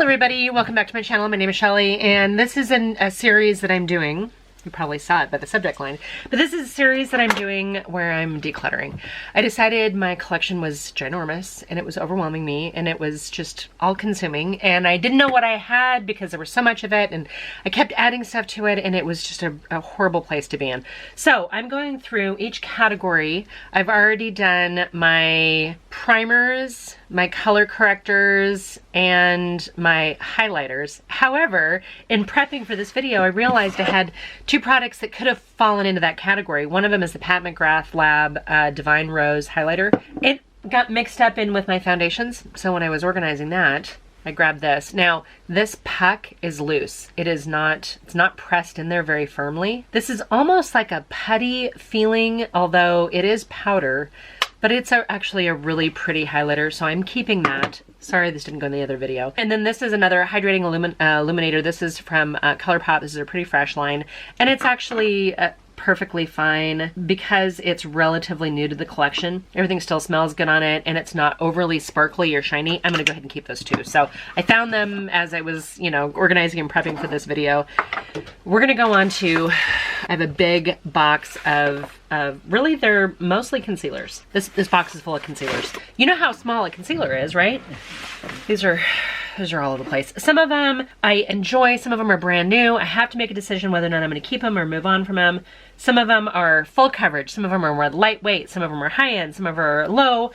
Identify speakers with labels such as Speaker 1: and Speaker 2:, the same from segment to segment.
Speaker 1: Hello everybody, welcome back to my channel. My name is Shelly, and this is a series that I'm doing. You probably saw it by the subject line, but this is a series that I'm doing where I'm decluttering. I decided my collection was ginormous and it was overwhelming me and it was just all consuming, and I didn't know what I had because there was so much of it and I kept adding stuff to it and it was just a horrible place to be in. So I'm going through each category. I've already done my primers, my color correctors, and my highlighters. However, in prepping for this video, I realized I had two products that could have fallen into that category. One of them is the Pat McGrath Lab Divine Rose highlighter. It got mixed up in with my foundations, so when I was organizing that, I grabbed this. Now, this puck is loose. It's not pressed in there very firmly. This is almost like a putty feeling, although it is powder. But it's actually a really pretty highlighter, so I'm keeping that. Sorry, this didn't go in the other video. And then this is another hydrating illuminator. This is from ColourPop. This is a pretty fresh line. And it's actually perfectly fine because it's relatively new to the collection. Everything still smells good on it, and it's not overly sparkly or shiny. I'm gonna go ahead and keep those two. So I found them as I was, organizing and prepping for this video. We're gonna go on to, I have a big box of really, they're mostly concealers. This box is full of concealers. You know how small a concealer is, right? These are all over the place. Some of them I enjoy, some of them are brand new. I have to make a decision whether or not I'm gonna keep them or move on from them. Some of them are full coverage, some of them are more lightweight, some of them are high end, some of them are low.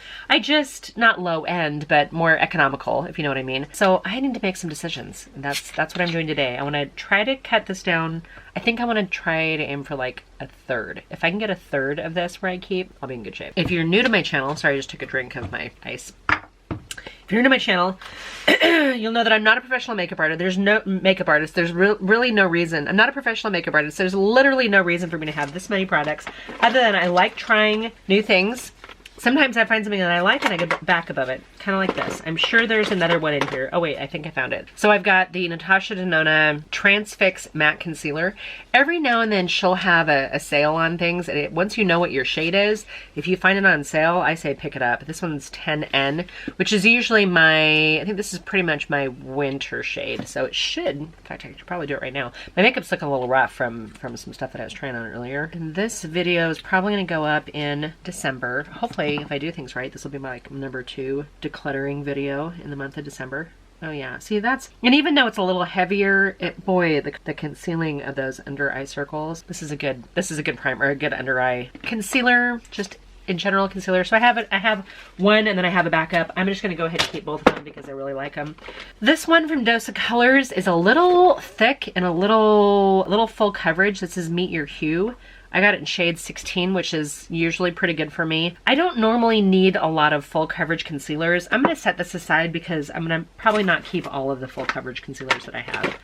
Speaker 1: Not low end, but more economical, if you know what I mean. So I need to make some decisions. That's what I'm doing today. I wanna try to cut this down. I think I wanna try to aim for like a third. If I can get a third of this where I keep, I'll be in good shape. If you're new to my channel, sorry, I just took a drink of my ice. If you're new to my channel, you'll know that I'm not a professional makeup artist. There's no makeup artist. There's really no reason. I'm not a professional makeup artist. There's literally no reason for me to have this many products other than I like trying new things. Sometimes I find something that I like and I go back above it, kind of like this. I'm sure there's another one in here. Oh wait, I think I found it. So I've got the Natasha Denona Transfix Matte Concealer. Every now and then she'll have a sale on things, and once you know what your shade is, if you find it on sale, I say pick it up. This one's 10N, which is usually I think this is pretty much my winter shade, so it should, in fact I should probably do it right now. My makeup's looking a little rough from some stuff that I was trying on earlier. And this video is probably gonna go up in December. Hopefully, if I do things right, this will be my number 2 decluttering video in the month of December. Oh yeah, see and even though it's a little heavier, boy, the concealing of those under eye circles, this is a good primer, a good under eye concealer, just in general concealer. So I have one and then I have a backup. I'm just gonna go ahead and keep both of them because I really like them. This one from Dose of Colors is a little thick and a little full coverage. This is Meet Your Hue. I got it in shade 16, which is usually pretty good for me. I don't normally need a lot of full coverage concealers. I'm gonna set this aside because I'm gonna probably not keep all of the full coverage concealers that I have.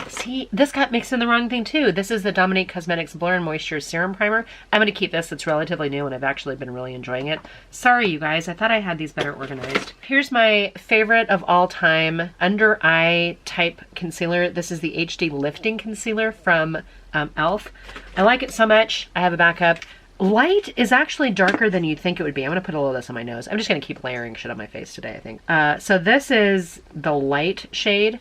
Speaker 1: See, this got mixed in the wrong thing too. This is the Dominique Cosmetics Blur and Moisture Serum Primer. I'm gonna keep this. It's relatively new and I've actually been really enjoying it. Sorry, you guys. I thought I had these better organized. Here's my favorite of all time under eye type concealer. This is the HD Lifting Concealer from e.l.f. I like it so much. I have a backup. Light is actually darker than you'd think it would be. I'm gonna put a little of this on my nose. I'm just gonna keep layering shit on my face today, I think. So this is the light shade.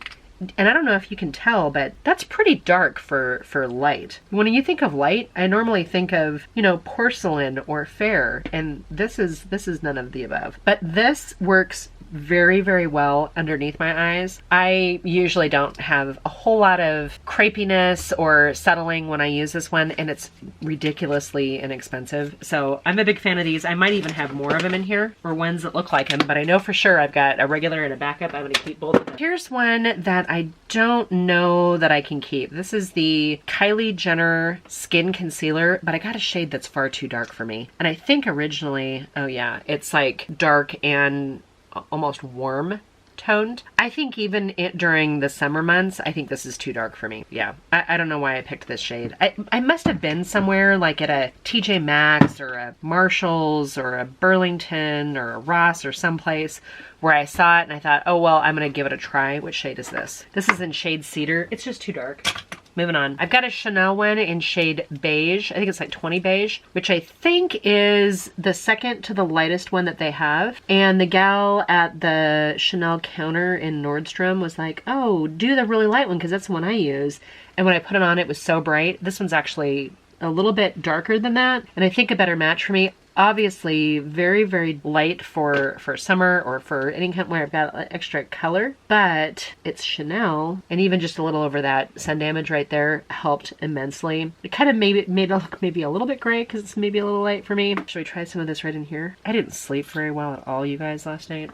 Speaker 1: And I don't know if you can tell, but that's pretty dark for light. When you think of light, I normally think of, porcelain or fair, and this is none of the above. But this works very, very well underneath my eyes. I usually don't have a whole lot of crepiness or settling when I use this one, and it's ridiculously inexpensive. So I'm a big fan of these. I might even have more of them in here, or ones that look like them, but I know for sure I've got a regular and a backup. I'm gonna keep both of them. Here's one that I don't know that I can keep. This is the Kylie Jenner Skin Concealer, but I got a shade that's far too dark for me. And I think originally, oh yeah, it's like dark and almost warm toned. I think even during the summer months, I think this is too dark for me. Yeah, I don't know why I picked this shade. I must have been somewhere like at a TJ Maxx or a Marshall's or a Burlington or a Ross or someplace where I saw it and I thought, oh well, I'm gonna give it a try. What shade is this? This is in shade Cedar. It's just too dark. moving on. I've got a Chanel one in shade beige. I think it's like 20 beige, which I think is the second to the lightest one that they have. And the gal at the Chanel counter in Nordstrom was like, oh, do the really light one because that's the one I use. And when I put it on, it was so bright. This one's actually a little bit darker than that, and I think a better match for me. Obviously very, very light for summer or for any kind where I've got extra color, but it's Chanel, and even just a little over that sun damage right there helped immensely. It kind of made it look maybe a little bit gray because it's maybe a little light for me. Should we try some of this right in here? I didn't sleep very well at all, you guys, last night,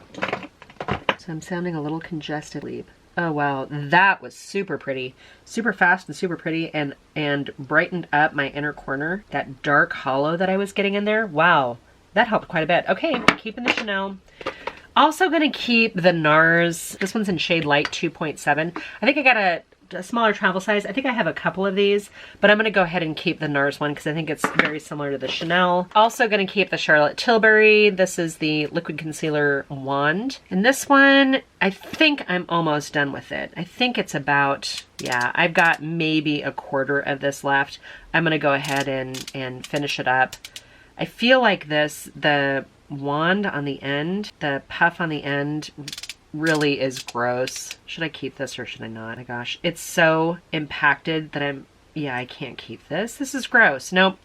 Speaker 1: so I'm sounding a little congested. Oh wow, that was super pretty. Super fast and super pretty, and brightened up my inner corner. That dark hollow that I was getting in there. Wow, that helped quite a bit. Okay, keeping the Chanel. Also gonna keep the NARS. This one's in shade light 2.7. I think I got a smaller travel size. I think I have a couple of these, but I'm gonna go ahead and keep the NARS one because I think it's very similar to the Chanel. Also gonna keep the Charlotte Tilbury. This is the liquid concealer wand. And this one, I think I'm almost done with it. I think it's about, yeah, I've got maybe a quarter of this left. I'm gonna go ahead and finish it up. I feel like the wand on the end, the puff on the end, really is gross. Should I keep this or should I not? Oh my gosh, it's so impacted that I can't keep this. This is gross. Nope.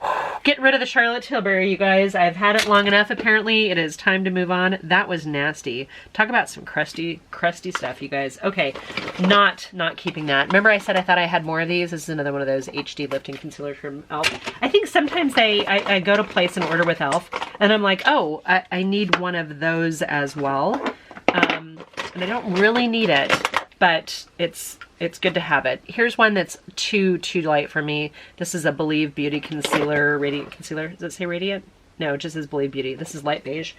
Speaker 1: Get rid of the Charlotte Tilbury, you guys. I've had it long enough. Apparently it is time to move on. That was nasty. Talk about some crusty stuff, you guys. Okay, not keeping that. Remember I said I thought I had more of these? This is another one of those HD lifting concealers from e.l.f. I think sometimes I go to place an order with e.l.f. and I'm like, oh, I need one of those as well. And I don't really need it, but it's good to have it. Here's one that's too light for me. This is a Believe Beauty Concealer, Radiant Concealer. Does it say Radiant? No, it just says Believe Beauty. This is light beige.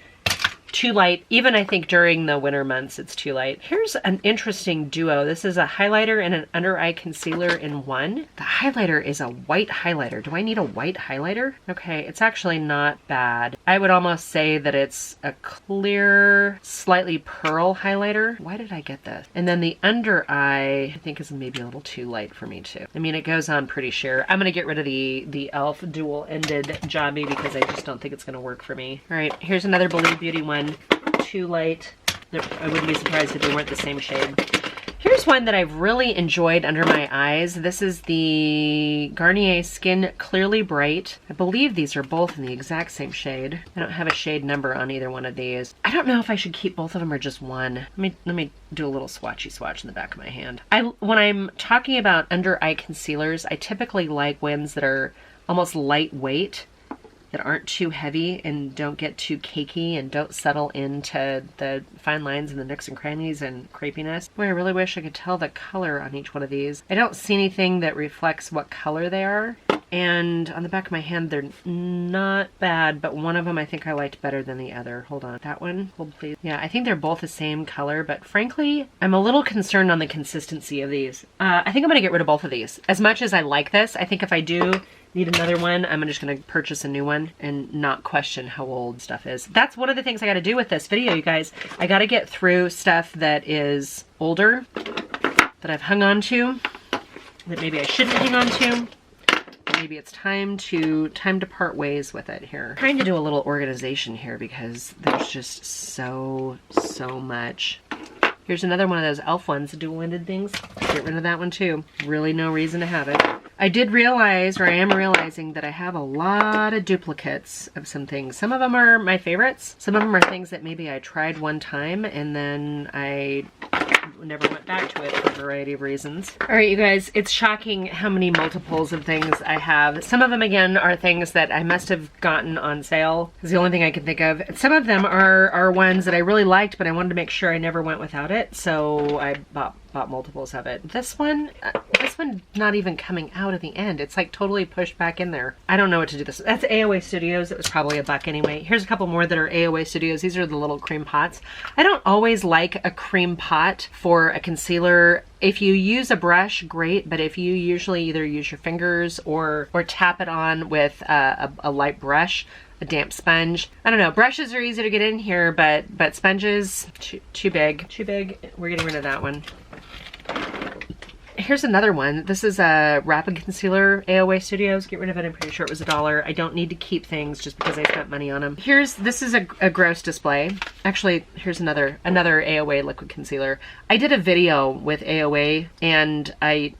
Speaker 1: Too light. Even I think during the winter months, it's too light. Here's an interesting duo. This is a highlighter and an under eye concealer in one. The highlighter is a white highlighter. Do I need a white highlighter? Okay, it's actually not bad. I would almost say that it's a clear, slightly pearl highlighter. Why did I get this? And then the under eye, I think is maybe a little too light for me too. I mean, it goes on pretty sheer. I'm gonna get rid of the e.l.f. dual-ended jobby because I just don't think it's gonna work for me. All right, here's another Believe Beauty one. Too light. I wouldn't be surprised if they weren't the same shade. Here's one that I've really enjoyed under my eyes. This is the Garnier Skin Clearly Bright. I believe these are both in the exact same shade. I don't have a shade number on either one of these. I don't know if I should keep both of them or just one. Let me do a little swatchy swatch in the back of my hand. When I'm talking about under eye concealers, I typically like ones that are almost lightweight, that aren't too heavy and don't get too cakey and don't settle into the fine lines and the nooks and crannies and crepiness. Boy, I really wish I could tell the color on each one of these. I don't see anything that reflects what color they are. And on the back of my hand, they're not bad, but one of them I think I liked better than the other. Hold on. That one? Hold please. Yeah, I think they're both the same color, but frankly, I'm a little concerned on the consistency of these. I think I'm going to get rid of both of these. As much as I like this, I think if I do need another one, I'm just gonna purchase a new one and not question how old stuff is. That's one of the things I gotta do with this video, you guys. I gotta get through stuff that is older, that I've hung on to, that maybe I shouldn't hang on to. Maybe it's time to part ways with it here. I'm trying to do a little organization here because there's just so much. Here's another one of those e.l.f. ones, the dual-ended things. Get rid of that one too. Really no reason to have it. I did realize, or I am realizing, that I have a lot of duplicates of some things. Some of them are my favorites. Some of them are things that maybe I tried one time and then I never went back to it for a variety of reasons. All right, you guys, it's shocking how many multiples of things I have. Some of them, again, are things that I must have gotten on sale. Is the only thing I can think of. Some of them are ones that I really liked, but I wanted to make sure I never went without it, so I bought multiples of it. This one not even coming out at the end. It's like totally pushed back in there. I don't know what to do this. That's AOA Studios. It was probably $1 anyway. Here's a couple more that are AOA Studios. These are the little cream pots. I don't always like a cream pot for a concealer. If you use a brush, great, but if you usually either use your fingers or tap it on with a light brush, a damp sponge. I don't know, brushes are easy to get in here, but sponges, too big. We're getting rid of that one. Here's another one. This is a Rapid Concealer, AOA Studios. Get rid of it. I'm pretty sure it was $1. I don't need to keep things just because I spent money on them. This is a gross display. Actually, here's another AOA liquid concealer. I did a video with AOA and I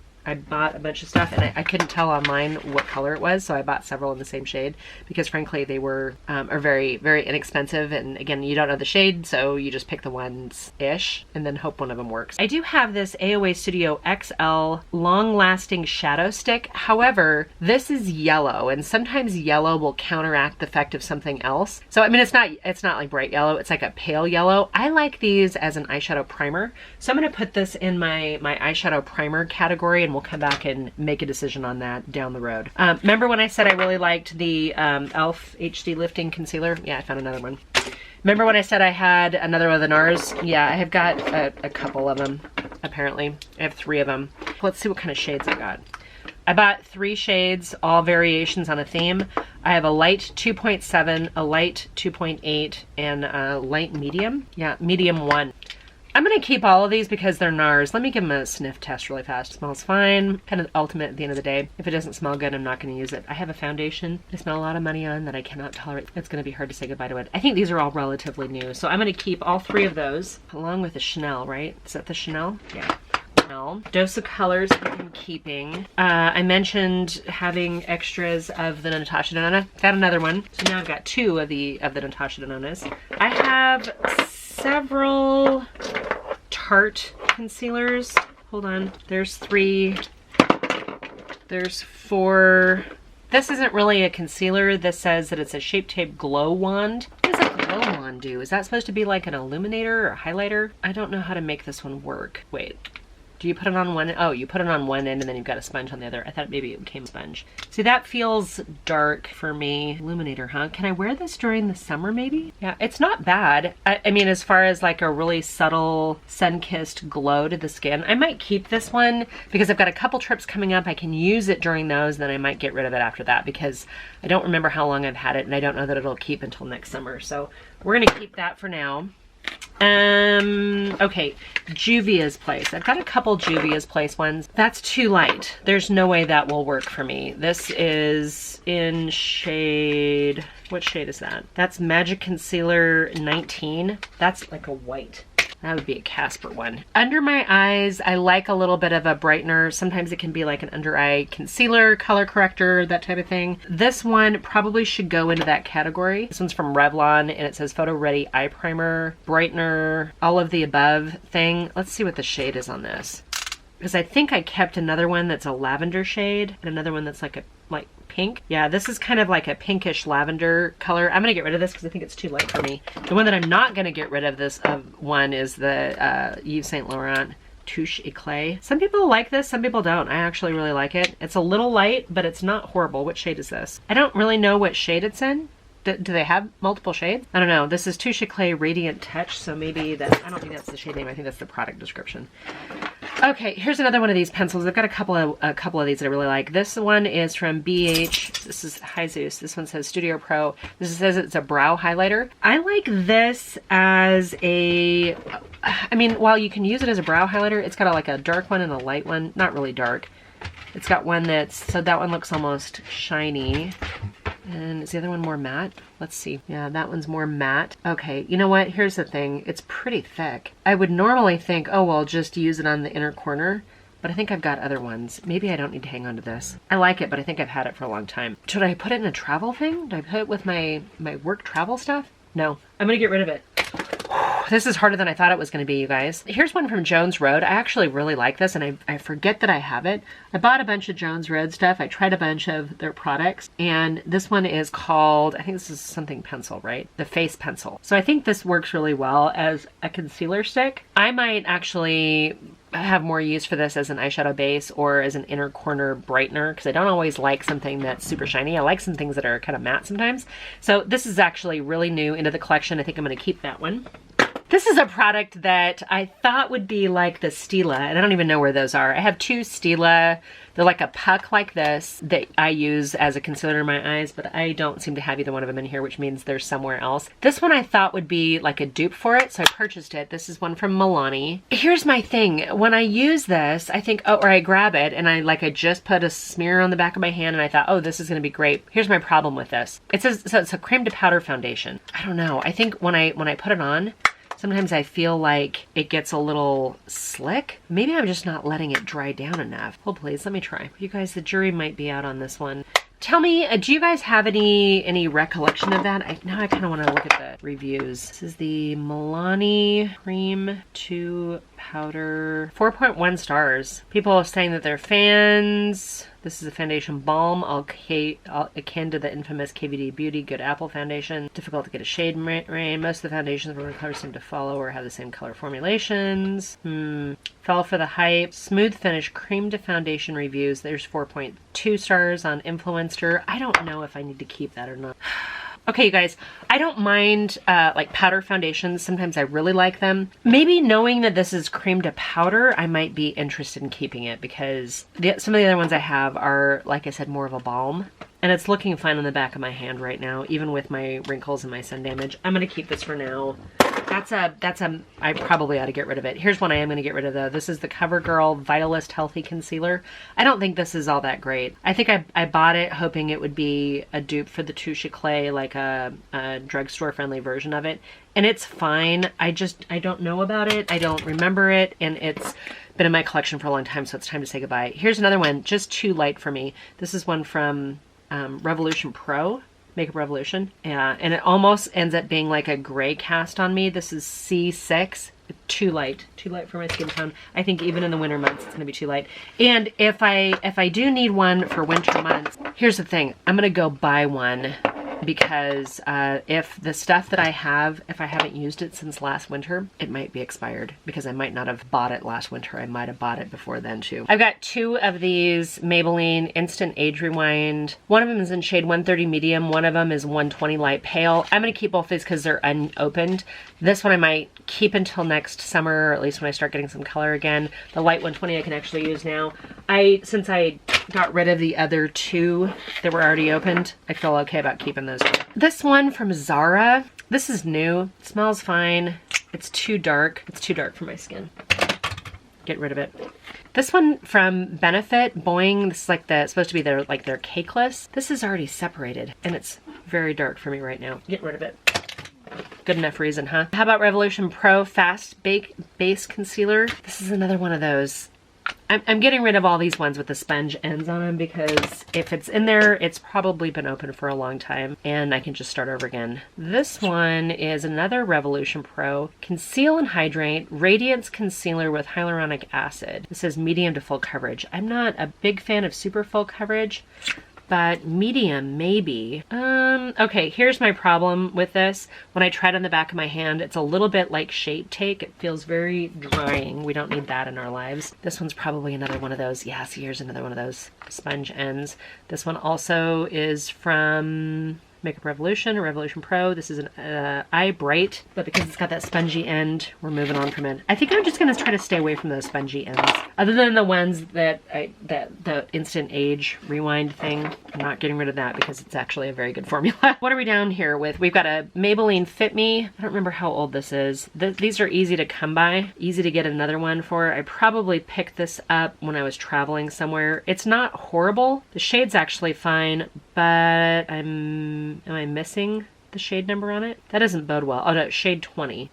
Speaker 1: bought a bunch of stuff and I couldn't tell online what color it was, so I bought several in the same shade because frankly they are very, very inexpensive, and again, you don't know the shade, so you just pick the ones-ish and then hope one of them works. I do have this AOA Studio XL long-lasting shadow stick. However, this is yellow, and sometimes yellow will counteract the effect of something else. So I mean, it's not like bright yellow, it's like a pale yellow. I like these as an eyeshadow primer, so I'm going to put this in my eyeshadow primer category, and we'll come back and make a decision on that down the road. Remember when I said I really liked the e.l.f. HD Lifting Concealer? Yeah, I found another one. Remember when I said I had another one of the NARS? Yeah, I have got a couple of them, apparently. I have 3 of them. Let's see what kind of shades I got. I bought 3 shades, all variations on a theme. I have a light 2.7, a light 2.8, and a light medium. Yeah, medium 1. I'm going to keep all of these because they're NARS. Let me give them a sniff test really fast. It smells fine. Kind of ultimate at the end of the day. If it doesn't smell good, I'm not going to use it. I have a foundation I spent a lot of money on that I cannot tolerate. It's going to be hard to say goodbye to it. I think these are all relatively new, so I'm going to keep all 3 of those along with the Chanel, right? Is that the Chanel? Yeah. Dose of colors I'm keeping. I mentioned having extras of the Natasha Denona. Got another one. So now I've got 2 of the Natasha Denonas. I have several Tarte concealers. Hold on. There's 3. There's 4. This isn't really a concealer. This says that it's a Shape Tape Glow Wand. What does a glow wand do? Is that supposed to be like an illuminator or a highlighter? I don't know how to make this one work. Wait. Do you put it on one? Oh, you put it on one end and then you've got a sponge on the other. I thought maybe it became a sponge. See, that feels dark for me. Illuminator, huh? Can I wear this during the summer maybe? Yeah, it's not bad. I mean, as far as like a really subtle sun-kissed glow to the skin, I might keep this one because I've got a couple trips coming up. I can use it during those, then I might get rid of it after that because I don't remember how long I've had it and I don't know that it'll keep until next summer. So we're gonna keep that for now. Okay, Juvia's Place. I've got a couple Juvia's Place ones. That's too light. There's no way that will work for me. This is in shade, what shade is that? That's Magic Concealer 19. That's like a white. That would be a Casper one. Under my eyes, I like a little bit of a brightener. Sometimes it can be like an under eye concealer, color corrector, that type of thing. This one probably should go into that category. This one's from Revlon and it says Photo Ready Eye Primer, brightener, all of the above thing. Let's see what the shade is on this. Because I think I kept another one that's a lavender shade and another one that's like a pink. Yeah, this is kind of like a pinkish lavender color. I'm gonna get rid of this because I think it's too light for me. The one that I'm not gonna get rid of one is the Yves Saint Laurent Touche Eclat. Some people like this, some people don't. I actually really like it. It's a little light, but it's not horrible. What shade is this? I don't really know what shade it's in. Do they have multiple shades? I don't know. This is Touche Eclat Radiant Touch, so maybe that, I don't think that's the shade name. I think that's the product description. Okay, here's another one of these pencils. I've got a couple of these that I really like. This one is from BH. This is Jesus. This one says Studio Pro. This says it's a brow highlighter. I like this as a, I mean, while you can use it as a brow highlighter, it's got like a dark one and a light one. Not really dark. It's got one that's, so that one looks almost shiny. And is the other one more matte? Let's see. Yeah, that one's more matte. Okay, you know what? Here's the thing. It's pretty thick. I would normally think, oh, well, just use it on the inner corner, but I think I've got other ones. Maybe I don't need to hang on to this. I like it, but I think I've had it for a long time. Should I put it in a travel thing? Do I put it with my work travel stuff? No, I'm gonna get rid of it. This is harder than I thought it was going to be, you guys. Here's one from Jones Road. I actually really like this, and I forget that I have it. I bought a bunch of Jones Road stuff. I tried a bunch of their products, and this one is called, I think this is something pencil, right? The Face Pencil. So I think this works really well as a concealer stick. I might actually have more use for this as an eyeshadow base or as an inner corner brightener because I don't always like something that's super shiny. I like some things that are kind of matte sometimes. So this is actually really new into the collection. I think I'm going to keep that one. This is a product that I thought would be like the Stila, and I don't even know where those are. I have two Stila. They're like a puck like this that I use as a concealer in my eyes, but I don't seem to have either one of them in here, which means they're somewhere else. This one I thought would be like a dupe for it, so I purchased it. This is one from Milani. Here's my thing. When I use this, I think, oh, or I grab it and I just put a smear on the back of my hand and I thought, oh, this is gonna be great. Here's my problem with this. It says, so it's a cream to powder foundation. I don't know. I think when I put it on, sometimes I feel like it gets a little slick. Maybe I'm just not letting it dry down enough. Hold please, let me try. You guys, the jury might be out on this one. Tell me, do you guys have any recollection of that? Now I kind of want to look at the reviews. This is the Milani Cream to Powder, 4.1 stars. People are saying that they're fans. This is a foundation balm, akin to the infamous KVD Beauty Good Apple foundation. Difficult to get a shade range. Most of the foundations from the colors seem to follow or have the same color formulations. Fell for the hype. Smooth finish cream to foundation reviews. There's 4.2 stars on Influencer. I don't know if I need to keep that or not. Okay, you guys, I don't mind like powder foundations. Sometimes I really like them. Maybe knowing that this is cream to powder, I might be interested in keeping it because some of the other ones I have are, like I said, more of a balm. And it's looking fine on the back of my hand right now, even with my wrinkles and my sun damage. I'm gonna keep this for now. I probably ought to get rid of it. Here's one I am gonna get rid of though. This is the CoverGirl Vitalist Healthy Concealer. I don't think this is all that great. I think I bought it hoping it would be a dupe for the Touche Eclat, like a drugstore friendly version of it. And it's fine. I don't know about it. I don't remember it. And it's been in my collection for a long time, so it's time to say goodbye. Here's another one, just too light for me. This is one from Revolution Pro, Makeup Revolution. And it almost ends up being like a gray cast on me. This is C6. Too light for my skin tone. I think even in the winter months it's gonna be too light. And if I do need one for winter months, here's the thing, I'm gonna go buy one because if the stuff that I have, if I haven't used it since last winter, it might be expired because I might not have bought it last winter. I might have bought it before then too. I've got two of these Maybelline Instant Age Rewind. One of them is in shade 130 medium. One of them is 120 light pale. I'm gonna keep both these because they're unopened. This one I might keep until next summer, or at least when I start getting some color again. The light 120 I can actually use now. Since I got rid of the other two that were already opened, I feel okay about keeping those. This one from Zara, this is new. It smells fine. It's too dark. It's too dark for my skin. Get rid of it. This one from Benefit, Boing, this is like supposed to be their cakeless. This is already separated and it's very dark for me right now. Get rid of it. Good enough reason, huh? How about Revolution Pro Fast Bake Base Concealer? This is another one of those. I'm getting rid of all these ones with the sponge ends on them because if it's in there, it's probably been open for a long time and I can just start over again. This one is another Revolution Pro Conceal and Hydrate Radiance Concealer with Hyaluronic Acid. This says medium to full coverage. I'm not a big fan of super full coverage, but medium maybe. Okay, here's my problem with this. When I try it on the back of my hand, it's a little bit like Shape Take. It feels very drying. We don't need that in our lives. This one's probably another one of those. Yes, here's another one of those sponge ends. This one also is from Makeup Revolution or Revolution Pro. This is an Eye Bright, but because it's got that spongy end, we're moving on from it. I think I'm just gonna try to stay away from those spongy ends. Other than the ones that the Instant Age Rewind thing, I'm not getting rid of that because it's actually a very good formula. What are we down here with? We've got a Maybelline Fit Me. I don't remember how old this is. These are easy to come by, easy to get another one for. I probably picked this up when I was traveling somewhere. It's not horrible. The shade's actually fine, but am I missing the shade number on it? That doesn't bode well. Oh no, shade 20.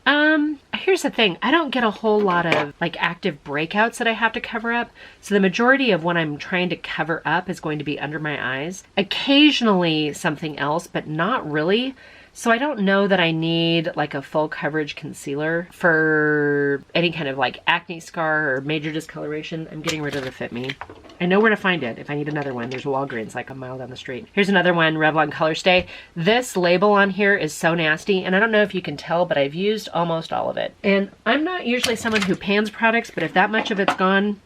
Speaker 1: Here's the thing. I don't get a whole lot of like active breakouts that I have to cover up. So the majority of what I'm trying to cover up is going to be under my eyes. Occasionally something else, but not really. So I don't know that I need like a full coverage concealer for any kind of like acne scar or major discoloration. I'm getting rid of the Fit Me. I know where to find it if I need another one. There's Walgreens like a mile down the street. Here's another one, Revlon Color Stay. This label on here is so nasty, and I don't know if you can tell, but I've used almost all of it. And I'm not usually someone who pans products, but if that much of it's gone,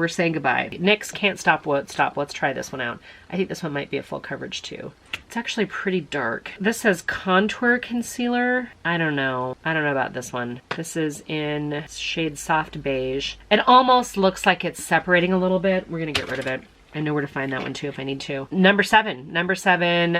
Speaker 1: We're saying goodbye. NYX Can't Stop, Won't Stop. Let's try this one out. I think this one might be a full coverage too. It's actually pretty dark. This says contour concealer. I don't know. I don't know about this one. This is in shade soft beige. It almost looks like it's separating a little bit. We're gonna get rid of it. I know where to find that one too if I need to. Number 7,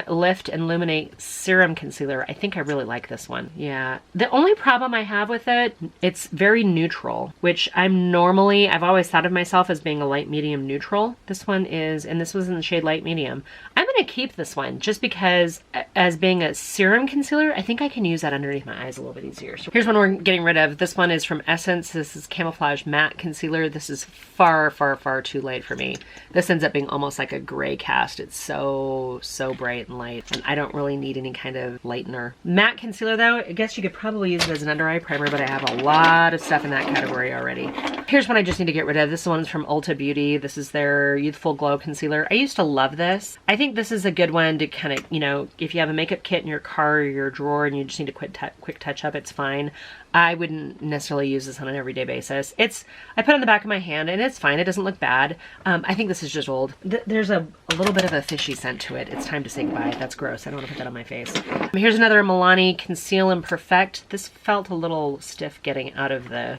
Speaker 1: Lift and Illuminate Serum Concealer. I think I really like this one. Yeah. The only problem I have with it, it's very neutral, which I've always thought of myself as being a light medium neutral. This one is, and this was in the shade light medium. I'm gonna keep this one just because as being a serum concealer, I think I can use that underneath my eyes a little bit easier. So here's one we're getting rid of. This one is from Essence. This is Camouflage Matte Concealer. This is far, far, far too light for me. This ends up being almost like a gray cast. It's so bright and light, and I don't really need any kind of lightener. Matte concealer though, I guess you could probably use it as an under eye primer, but I have a lot of stuff in that category already. Here's one I just need to get rid of. This one's from Ulta Beauty. This is their Youthful Glow Concealer. I used to love this. I think this is a good one to kind of, you know, if you have a makeup kit in your car or your drawer and you just need a quick touch up, it's fine. I wouldn't necessarily use this on an everyday basis. I put it on the back of my hand and it's fine. It doesn't look bad. I think this is just old. There's a little bit of a fishy scent to it. It's time to say goodbye. That's gross. I don't want to put that on my face. Here's another Milani Conceal and Perfect. This felt a little stiff getting out of the,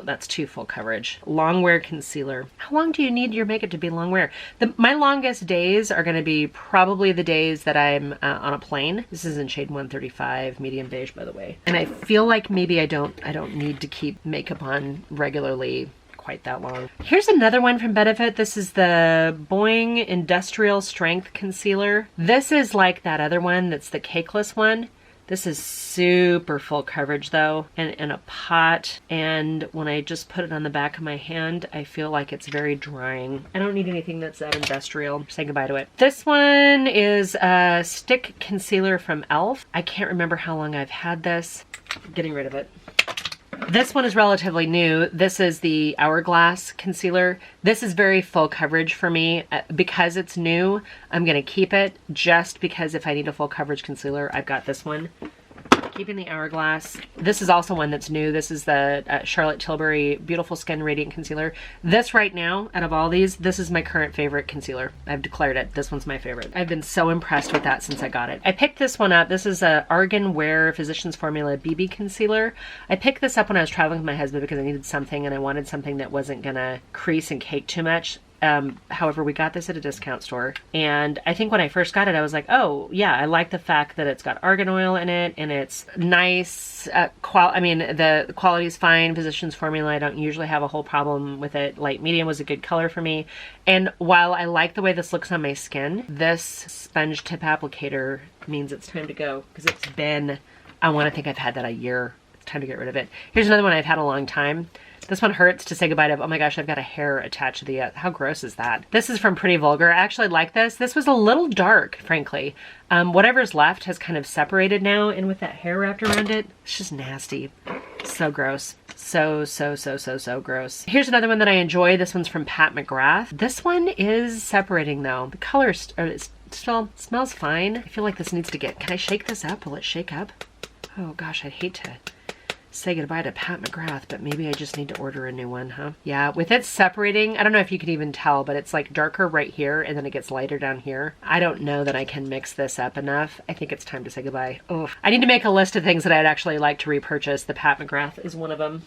Speaker 1: that's too full coverage. Long wear concealer. How long do you need your makeup to be long wear? My longest days are going to be probably the days that I'm on a plane. This is in shade 135, medium beige, by the way. And I feel like maybe I don't need to keep makeup on regularly quite that long. Here's another one from Benefit. This is the Boing Industrial Strength Concealer. This is like that other one that's the cakeless one. This is super full coverage though, and in a pot, and when I just put it on the back of my hand, I feel like it's very drying. I don't need anything that's that industrial. Say goodbye to it. This one is a stick concealer from e.l.f. I can't remember how long I've had this. Getting rid of it. This one is relatively new. This is the Hourglass Concealer. This is very full coverage for me. Because it's new, I'm gonna keep it just because if I need a full coverage concealer, I've got this one. Keeping the Hourglass. This is also one that's new. This is the Charlotte Tilbury Beautiful Skin Radiant Concealer. This right now, out of all these, this is my current favorite concealer. I've declared it. This one's my favorite. I've been so impressed with that since I got it. I picked this one up. This is a Argan Wear Physicians Formula BB Concealer. I picked this up when I was traveling with my husband because I needed something and I wanted something that wasn't gonna crease and cake too much. However, we got this at a discount store, and I think when I first got it, I was like, oh yeah, I like the fact that it's got argan oil in it, and it's nice. I mean, the quality is fine. Physicians Formula, I don't usually have a whole problem with it. Light medium was a good color for me, and while I like the way this looks on my skin, this sponge tip applicator means it's time to go, because it's been, I want to think I've had that a year. It's time to get rid of it. Here's another one I've had a long time. This one hurts to say goodbye to. Oh my gosh, I've got a hair attached to the, how gross is that? This is from Pretty Vulgar. I actually like this. This was a little dark, frankly. Whatever's left has kind of separated now, and with that hair wrapped around it, it's just nasty. So gross. So gross. Here's another one that I enjoy. This one's from Pat McGrath. This one is separating though. The color still smells fine. I feel like this needs to get, can I shake this up? Will it shake up? Oh gosh, I'd hate to say goodbye to Pat McGrath, but maybe I just need to order a new one, huh? Yeah, with it separating, I don't know if you can even tell, but it's like darker right here and then it gets lighter down here. I don't know that I can mix this up enough. I think it's time to say goodbye. Oh, I need to make a list of things that I'd actually like to repurchase. The Pat McGrath is one of them.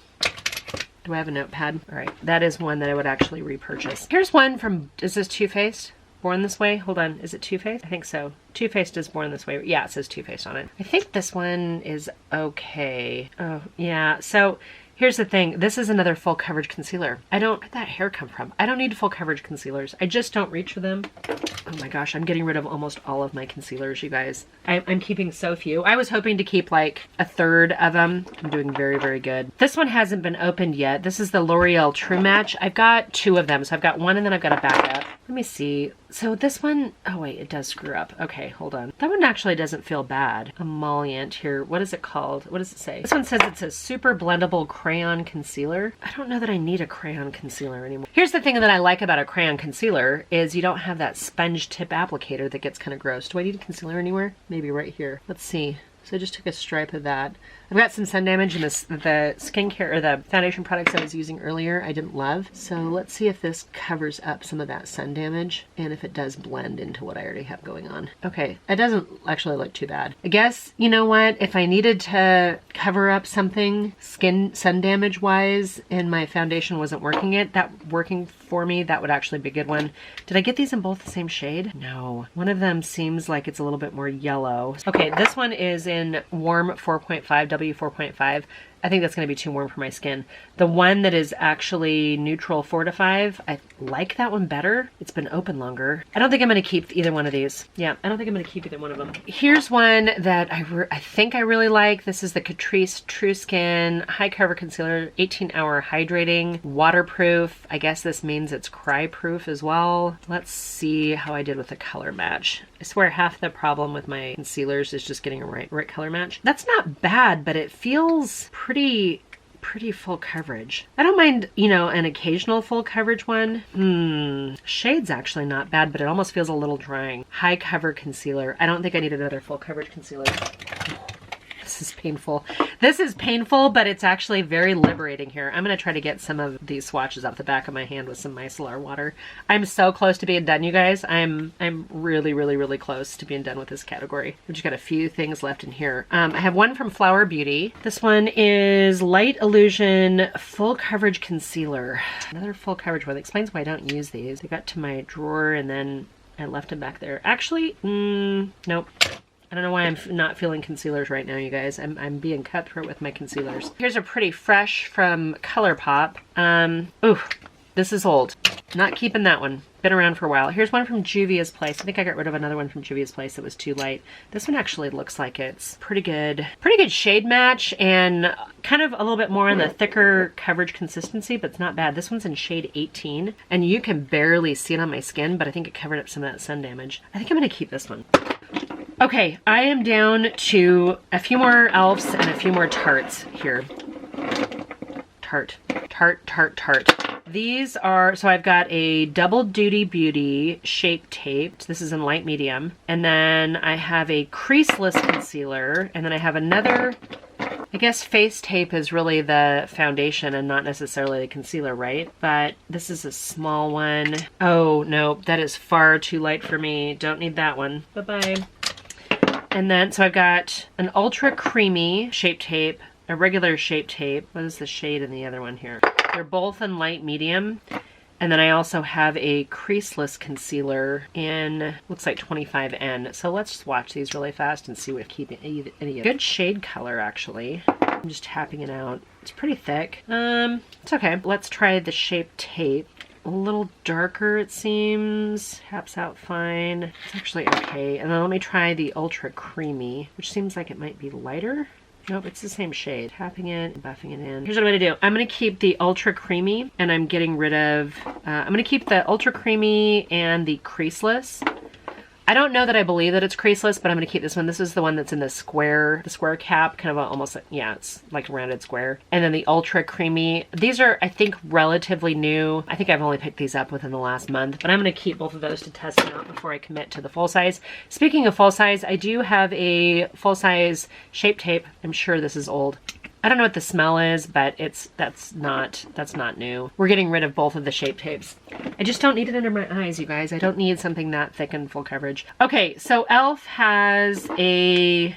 Speaker 1: Do I have a notepad? All right, that is one that I would actually repurchase. Here's one from, is this Too Faced? Born This Way? Hold on, is it Too Faced? I think so. Too Faced is Born This Way. Yeah, it says Too Faced on it. I think this one is okay. Oh, yeah. So here's the thing. This is another full coverage concealer. Where'd that hair come from? I don't need full coverage concealers. I just don't reach for them. Oh my gosh, I'm getting rid of almost all of my concealers, you guys. I'm keeping so few. I was hoping to keep like a third of them. I'm doing very, very good. This one hasn't been opened yet. This is the L'Oreal True Match. I've got 2 of them. So I've got one and then I've got a backup. Let me see. So this one, oh wait, it does screw up. Okay, hold on. That one actually doesn't feel bad. Emollient here. What is it called? What does it say? This one says it's a super blendable crayon concealer. I don't know that I need a crayon concealer anymore. Here's the thing that I like about a crayon concealer is you don't have that sponge tip applicator that gets kind of gross. Do I need a concealer anywhere? Maybe right here. Let's see. So I just took a stripe of that. I've got some sun damage in this, the skincare or the foundation products I was using earlier I didn't love. So let's see if this covers up some of that sun damage and if it does blend into what I already have going on. Okay, it doesn't actually look too bad. I guess, you know what, if I needed to cover up something sun damage wise and my foundation wasn't working for me, that would actually be a good one. Did I get these in both the same shade? No. One of them seems like it's a little bit more yellow. Okay, this one is in warm 4.5, W4.5. I think that's going to be too warm for my skin. The one that is actually neutral 4 to 5, I like that one better. It's been open longer. I don't think I'm going to keep either one of these. Yeah, I don't think I'm going to keep either one of them. Here's one that I think I really like. This is the Catrice True Skin High Cover Concealer, 18-hour hydrating, waterproof. I guess this means it's cry proof as well. Let's see how I did with the color match. I swear half the problem with my concealers is just getting a right color match. That's not bad, but it feels pretty full coverage. I don't mind, you know, an occasional full coverage one. Shade's actually not bad, but it almost feels a little drying. High cover concealer. I don't think I need another full coverage concealer. This is painful. This is painful, but it's actually very liberating here. I'm going to try to get some of these swatches off the back of my hand with some micellar water. I'm so close to being done, you guys. I'm really close to being done with this category. We've just got a few things left in here. I have one from Flower Beauty. This one is Light Illusion Full Coverage Concealer. Another full coverage one. That explains why I don't use these. I got to my drawer and then I left them back there. Actually, nope. I don't know why I'm not feeling concealers right now, you guys. I'm being cutthroat with my concealers. Here's a pretty fresh from ColourPop. Ooh, this is old. Not keeping that one. Been around for a while. Here's one from Juvia's Place. I think I got rid of another one from Juvia's Place that was too light. This one actually looks like it's pretty good shade match and kind of a little bit more on the thicker coverage consistency, but it's not bad. This one's in shade 18 and you can barely see it on my skin, but I think it covered up some of that sun damage. I think I'm gonna keep this one. Okay, I am down to a few more e.l.f.s and a few more Tartes here. Tarte. These are, so I've got a Double Duty Beauty Shape Tape. This is in light medium. And then I have a creaseless concealer. And then I have another, I guess Face Tape is really the foundation and not necessarily the concealer, right? But this is a small one. Oh, no, that is far too light for me. Don't need that one. Bye-bye. And then, so I've got an ultra creamy Shape Tape, a regular Shape Tape. What is the shade in the other one here? They're both in light medium. And then I also have a creaseless concealer in, looks like 25N. So let's swatch these really fast and see what keep any of. Good shade color, actually. I'm just tapping it out. It's pretty thick. It's okay. Let's try the Shape Tape. A little darker, it seems. Taps out fine. It's actually okay. And then let me try the Ultra Creamy, which seems like it might be lighter. Nope, it's the same shade. Tapping it and buffing it in. Here's what I'm going to do. I'm going to keep the Ultra Creamy, and I'm getting rid of... I'm going to keep the Ultra Creamy and the Creaseless. I don't know that I believe that it's creaseless, but I'm going to keep this one. This is the one that's in the square cap, kind of almost, yeah, it's like a rounded square. And then the Ultra Creamy. These are, I think, relatively new. I think I've only picked these up within the last month, but I'm going to keep both of those to test them out before I commit to the full size. Speaking of full size, I do have a full size Shape Tape. I'm sure this is old. I don't know what the smell is, but that's not new. We're getting rid of both of the Shape Tapes. I just don't need it under my eyes, you guys. I don't need something that thick and full coverage. Okay, so e.l.f. has a...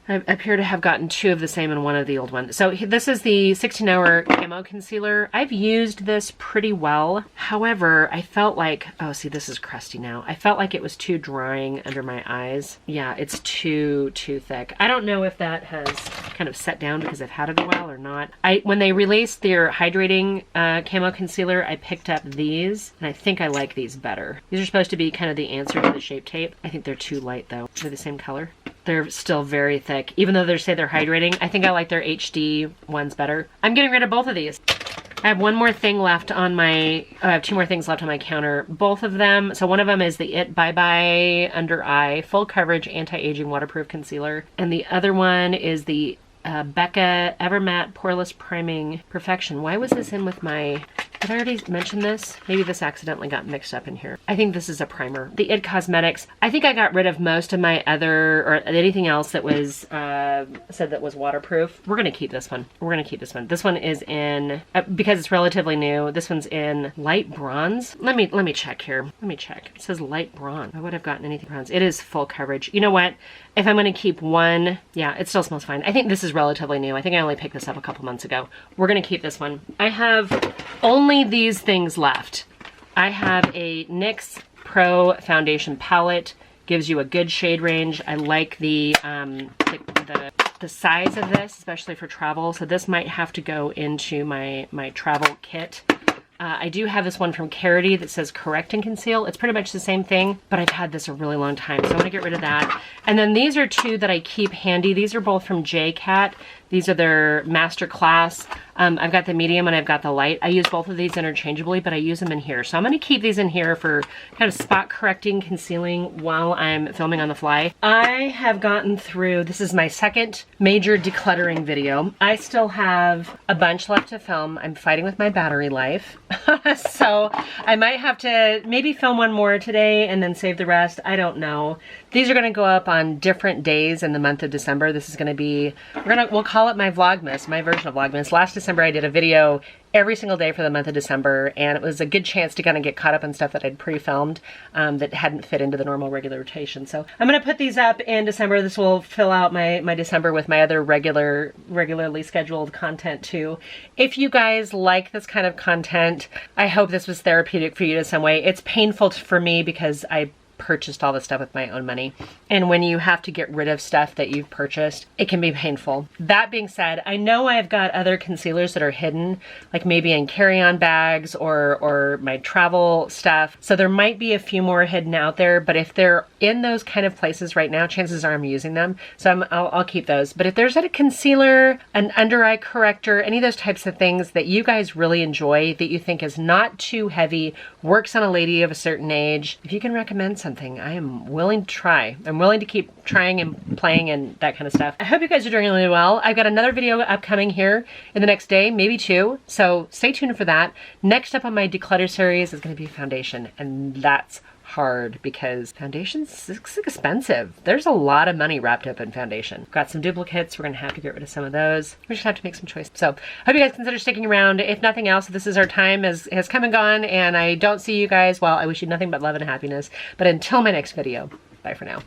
Speaker 1: I appear to have gotten two of the same and one of the old one. So this is the 16-hour Camo Concealer. I've used this pretty well. However, I felt like, oh, see, this is crusty now. I felt like it was too drying under my eyes. Yeah, it's too thick. I don't know if that has kind of set down because I've had it a while or not. When they released their hydrating Camo Concealer, I picked up these, and I think I like these better. These are supposed to be kind of the answer to the Shape Tape. I think they're too light, though. They're the same color. They're still very thick. Even though they say they're hydrating, I think I like their HD ones better. I'm getting rid of both of these. I have one more thing left on my, I have two more things left on my counter. Both of them, so one of them is the It Bye Bye Under Eye Full Coverage Anti-Aging Waterproof Concealer. And the other one is the Becca Evermatte Poreless Priming Perfection. Why was this in with my Have I already mentioned this? Maybe this accidentally got mixed up in here. I think this is a primer. The IT Cosmetics. I think I got rid of most of my other, or anything else that was said that was waterproof. We're gonna keep this one. We're gonna keep this one. This one is in, because it's relatively new, this one's in light bronze. Let me check here. Let me check. It says light bronze. I would have gotten anything bronze. It is full coverage. You know what? If I'm gonna keep one, yeah, it still smells fine. I think this is relatively new. I think I only picked this up a couple months ago. We're gonna keep this one. I have only these things left. I have a NYX Pro Foundation Palette. Gives you a good shade range. I like the size of this, especially for travel. So this might have to go into my travel kit. I do have this one from Carity that says Correct and Conceal. It's pretty much the same thing, but I've had this a really long time, so I'm gonna get rid of that. And then these are two that I keep handy. These are both from JCat. These are their master class. I've got the medium and I've got the light. I use both of these interchangeably, but I use them in here. So I'm gonna keep these in here for kind of spot correcting, concealing while I'm filming on the fly. I have gotten through, this is my second major decluttering video. I still have a bunch left to film. I'm fighting with my battery life. So I might have to maybe film one more today and then save the rest. I don't know. These are gonna go up on different days in the month of December. This is gonna be, we'll call it my Vlogmas, my version of Vlogmas. Last December I did a video every single day for the month of December, and it was a good chance to kind of get caught up on stuff that I'd pre-filmed that hadn't fit into the normal regular rotation. So I'm gonna put these up in December. This will fill out my December with my other regularly scheduled content too. If you guys like this kind of content, I hope this was therapeutic for you in some way. It's painful for me because I purchased all this stuff with my own money. And when you have to get rid of stuff that you've purchased, it can be painful. That being said, I know I've got other concealers that are hidden, like maybe in carry-on bags or my travel stuff. So there might be a few more hidden out there, but if they're in those kind of places right now, chances are I'm using them. So I'll keep those. But if there's a concealer, an under eye corrector, any of those types of things that you guys really enjoy, that you think is not too heavy, works on a lady of a certain age, if you can recommend something, I am willing to try. I'm willing to keep trying and playing and that kind of stuff. I hope you guys are doing really well. I've got another video upcoming here in the next day, maybe two, so stay tuned for that. Next up on my declutter series is going to be foundation, and that's hard because foundation's expensive. There's a lot of money wrapped up in foundation. Got some duplicates. We're gonna have to get rid of some of those. We're just gonna have to make some choices. So I hope you guys consider sticking around. If nothing else, this is our time has come and gone, and I don't see you guys. Well, I wish you nothing but love and happiness. But until my next video, bye for now.